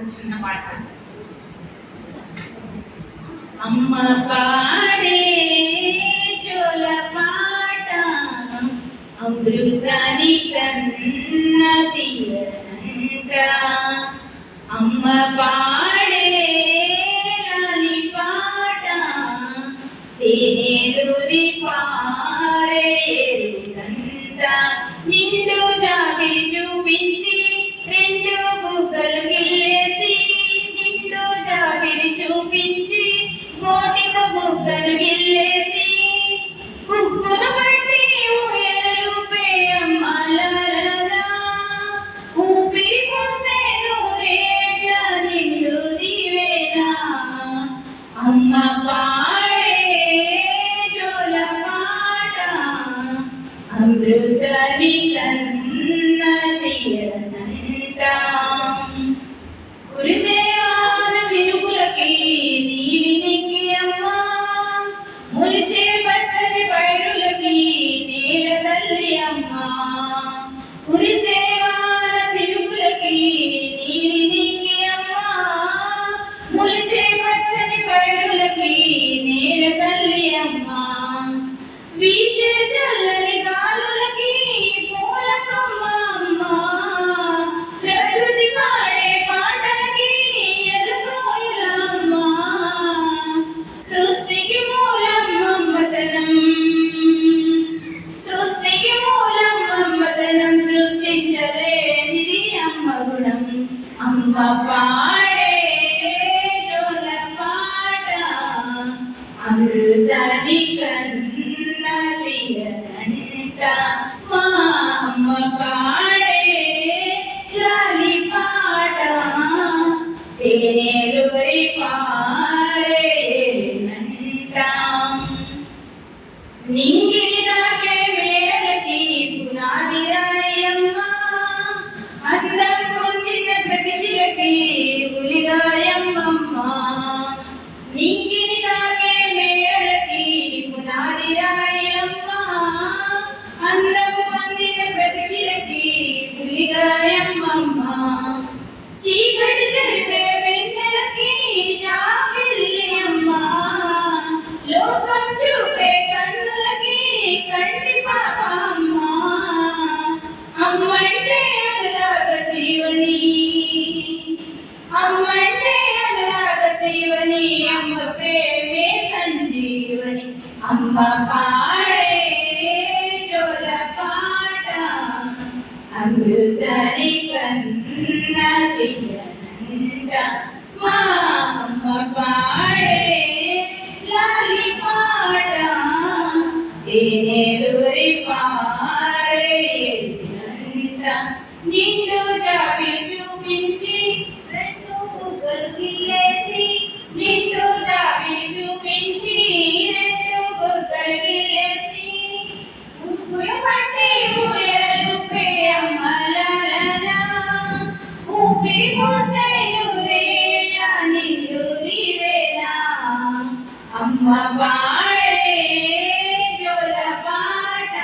చిన్న పాట. అమ్మ పాడే చోల పాట అమృతాని కన్న తీయనంట. అమ్మ పాడే లాలి పాట తేనెలూరి పారేరుగంట. నిండు జాబిలి చూపించి రెండు బుగ్గలు గిల్లేసి, నిండు జాబిలి చూపించి కోటితో బుగ్గలు గిల్లేసి, బుగ్గలు పట్టి ఊయలుపే అమ్మలగా ఊపిరి పోస్తే నూరేళ్ళ నిండు దివేనా. అమ్మ పాడే జోల పాట అమృతని కన్న తీయనంట. కురిసేవాన చినుకులకి నీలి నింగి అమ్మ, ములిచే పచ్చని పైరులకి నేల తల్లి అమ్మ. కురిసేవాన చినుకులకి నీలి నింగి అమ్మ, ములిచే పచ్చని పైరులకి నేల తల్లి అమ్మ. వీచే చల్లని గాలులకి పూలకమ్మ అమ్మ, ప్రకృతి పాడే పాటలకి ఎలుకమొయలమ్మ. సృష్టికి మూలం మమ్మతనం, సృష్టికి మూలం మమ్మతనం, సృష్టించలేనిది అమ్మ గుణం. అమ్మ పాడే జోల పాట అమృతాని కన్న తీయనంట. మా అమ్మ పాడే లాలి పాట తేనెలూరి పారేరుగంట. నింగిని తాకే మేడలకి పునాది రాయమ్మ, అందం పొందిన ప్రతిశిలకి ఉలిగాయమ్మమ్మ. నింగిని తాకే మేడలకి పునాది రాయమ్మ, అందం పొందిన ప్రతిశిలకి ఉలిగాయమ్మమ్మ. చీకటి చెరిపే వెన్నెలకి జాబిల్లి అమ్మ, లోకం చూపే కన్నులకి కంటి పాప అమ్మ. అమ్మంటే అనురాగ జీవని, అమ్మంటే అనురాగ జీవని, అమ్మ ప్రేమే సంజీవని. అమ్మ పాడే జోల పాట అమృతని కన్న తీయనంట. మా అమ్మ పాడే లాలి పాట తేనెలూరి పారేరుగంట. నిండు జాబిలి చూపించి రెండు బుగ్గలు గిల్లేసి, నిండు జాబిలి చూపించి రెండు బుగ్గలు గిల్లేసి, ముగ్గులు పట్టి ఊయలుపే అమ్మలగా ఊపిరి పోస్తే నూరేళ్ళ నిండు దివేనా. అమ్మ పాడే జోల పాట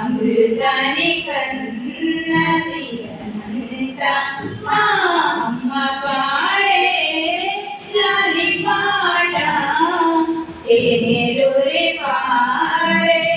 అమృతాని కన్న తీయనంట. మా అమ్మ పాడే లాలి పాట తేనెలూరి పారేరుగంట.